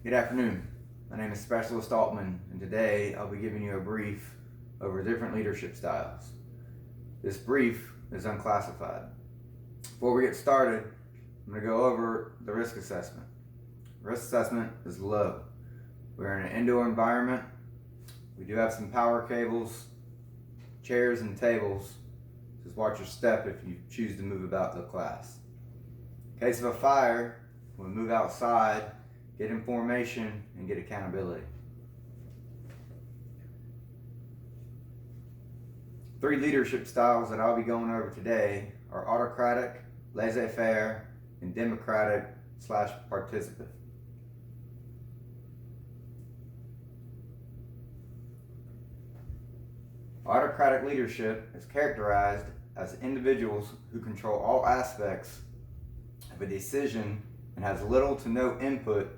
Good afternoon. My name is Specialist Aultman, and today I'll be giving you a brief over different leadership styles. This brief is unclassified. Before we get started, I'm going to go over the risk assessment. Risk assessment is low. We're in an indoor environment. We do have some power cables, chairs, and tables. Just watch your step if you choose to move about the class. In case of a fire, we'll move outside, get information, and get accountability. 3 leadership styles that I'll be going over today are autocratic, laissez-faire, and democratic/participant. Autocratic leadership is characterized as individuals who control all aspects of a decision and has little to no input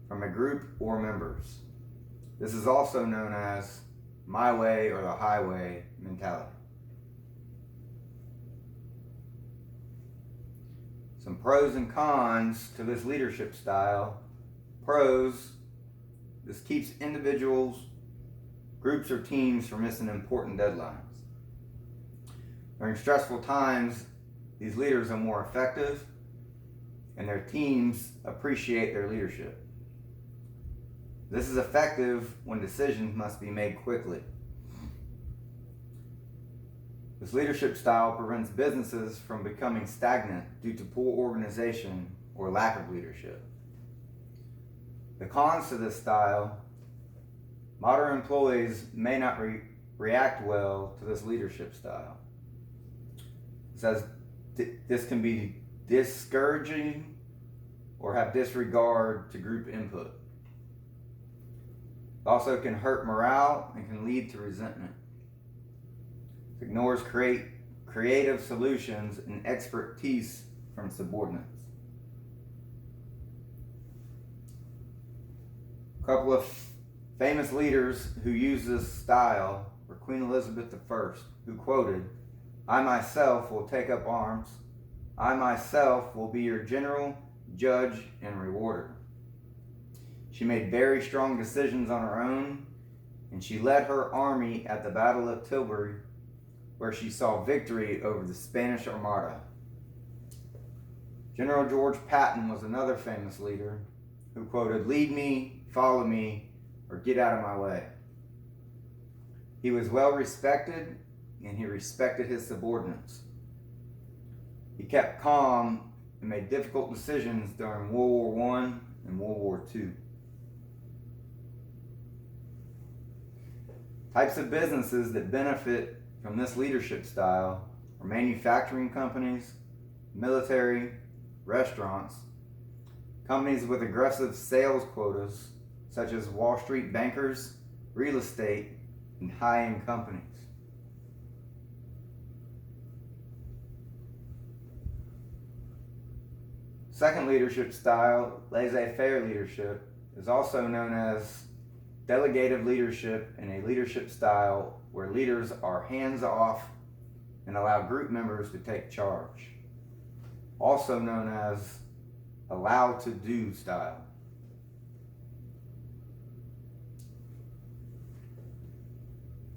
from a group or members. This is also known as my way or the highway mentality. Some pros and cons to this leadership style. Pros: this keeps individuals, groups, or teams from missing important deadlines. During stressful times, these leaders are more effective and their teams appreciate their leadership. This is effective when decisions must be made quickly. This leadership style prevents businesses from becoming stagnant due to poor organization or lack of leadership. The cons to this style: modern employees may not react well to this leadership style. It says this can be discouraging or have disregard to group input. It also can hurt morale and can lead to resentment. It ignores creative solutions and expertise from subordinates. A couple of famous leaders who used this style were Queen Elizabeth I, who quoted, "I myself will take up arms. I myself will be your general, judge, and rewarder." She made very strong decisions on her own, and she led her army at the Battle of Tilbury, where she saw victory over the Spanish Armada. General George Patton was another famous leader who quoted, "Lead me, follow me, or get out of my way." He was well respected, and he respected his subordinates. He kept calm and made difficult decisions during World War I and World War II. Types of businesses that benefit from this leadership style are manufacturing companies, military, restaurants, companies with aggressive sales quotas, such as Wall Street bankers, real estate, and high-end companies. Second leadership style, laissez-faire leadership, is also known as delegative leadership, and a leadership style where leaders are hands-off and allow group members to take charge. Also known as allow-to-do style.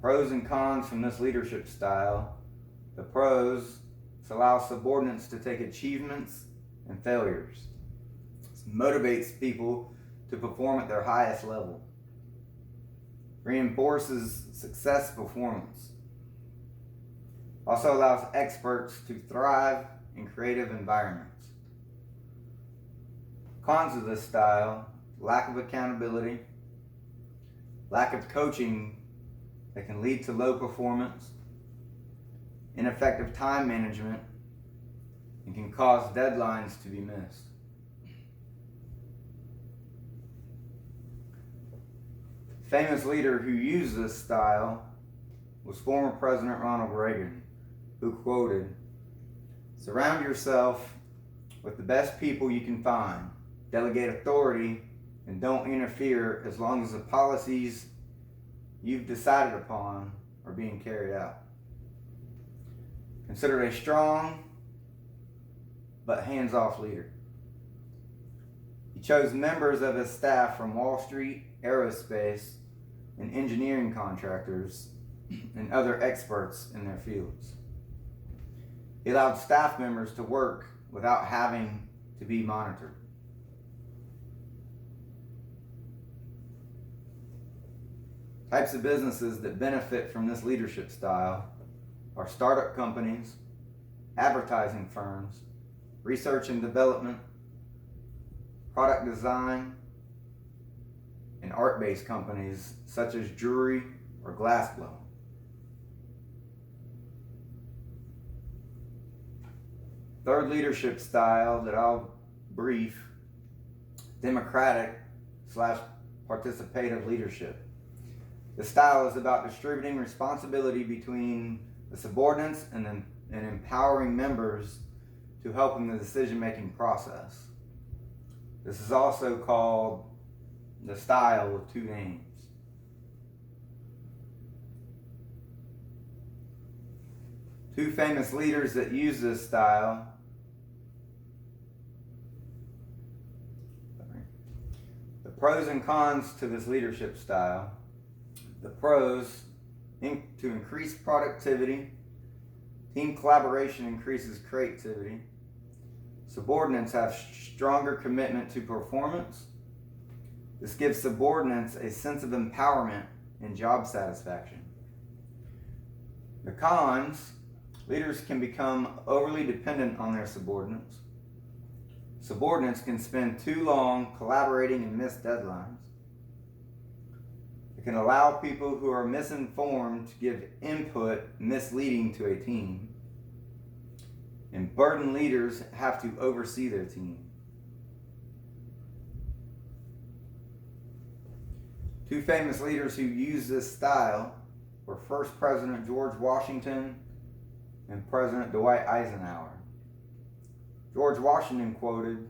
Pros and cons from this leadership style. The pros: it allows subordinates to take achievements and failures. It motivates people to perform at their highest level. Reinforces success performance. Also allows experts to thrive in creative environments. Cons of this style: lack of accountability, lack of coaching that can lead to low performance, ineffective time management, and can cause deadlines to be missed. A famous leader who used this style was former President Ronald Reagan, who quoted, "Surround yourself with the best people you can find, delegate authority, and don't interfere as long as the policies you've decided upon are being carried out." Considered a strong but hands-off leader. He chose members of his staff from Wall Street, aerospace, and engineering contractors, and other experts in their fields. He allowed staff members to work without having to be monitored. Types of businesses that benefit from this leadership style are startup companies, advertising firms, research and development, product design, and art-based companies such as jewelry or glassblowing. Third leadership style that I'll brief, democratic/participative leadership. The style is about distributing responsibility between the subordinates and empowering members to help in the decision-making process. This is also called the style with two names. Two famous leaders that use this style. The pros and cons to this leadership style. The pros, to increase productivity. Team collaboration increases creativity. Subordinates have stronger commitment to performance. This gives subordinates a sense of empowerment and job satisfaction. The cons, leaders can become overly dependent on their subordinates. Subordinates can spend too long collaborating and miss deadlines. It can allow people who are misinformed to give input misleading to a team. And burdened leaders have to oversee their team. Two famous leaders who used this style were first President George Washington and President Dwight Eisenhower. George Washington quoted,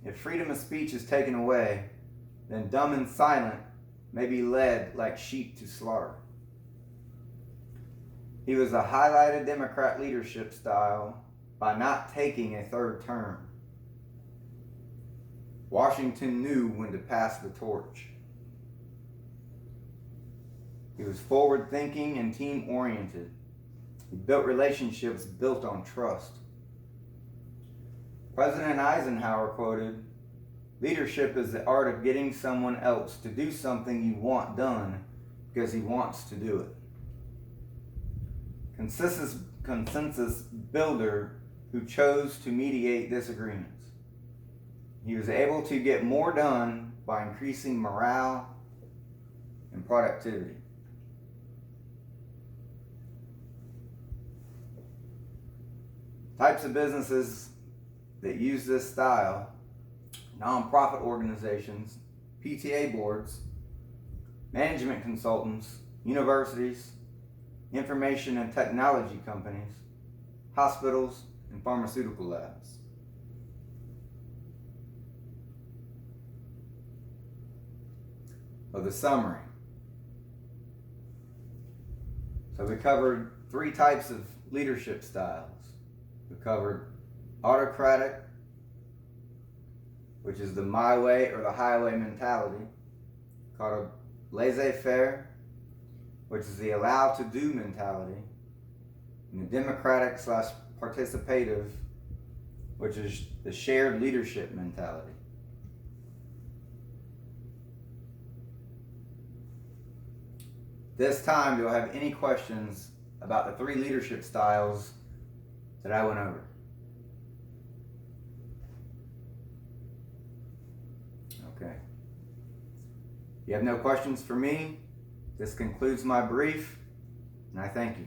"If freedom of speech is taken away, then dumb and silent may be led like sheep to slaughter." He was a highlighted Democrat leadership style by not taking a third term. Washington knew when to pass the torch. He was forward-thinking and team-oriented. He built relationships built on trust. President Eisenhower quoted, "Leadership is the art of getting someone else to do something you want done because he wants to do it." Consensus builder who chose to mediate disagreements. He was able to get more done by increasing morale and productivity. Types of businesses that use this style: nonprofit organizations, PTA boards, management consultants, universities, information and technology companies, hospitals, and pharmaceutical labs. The summary. So we covered 3 types of leadership styles. We covered autocratic, which is the my way or the highway mentality, called laissez-faire, which is the allow to do mentality, and the democratic/participative, which is the shared leadership mentality. This time, do I have any questions about the 3 leadership styles that I went over? Okay. If you have no questions for me, this concludes my brief, and I thank you.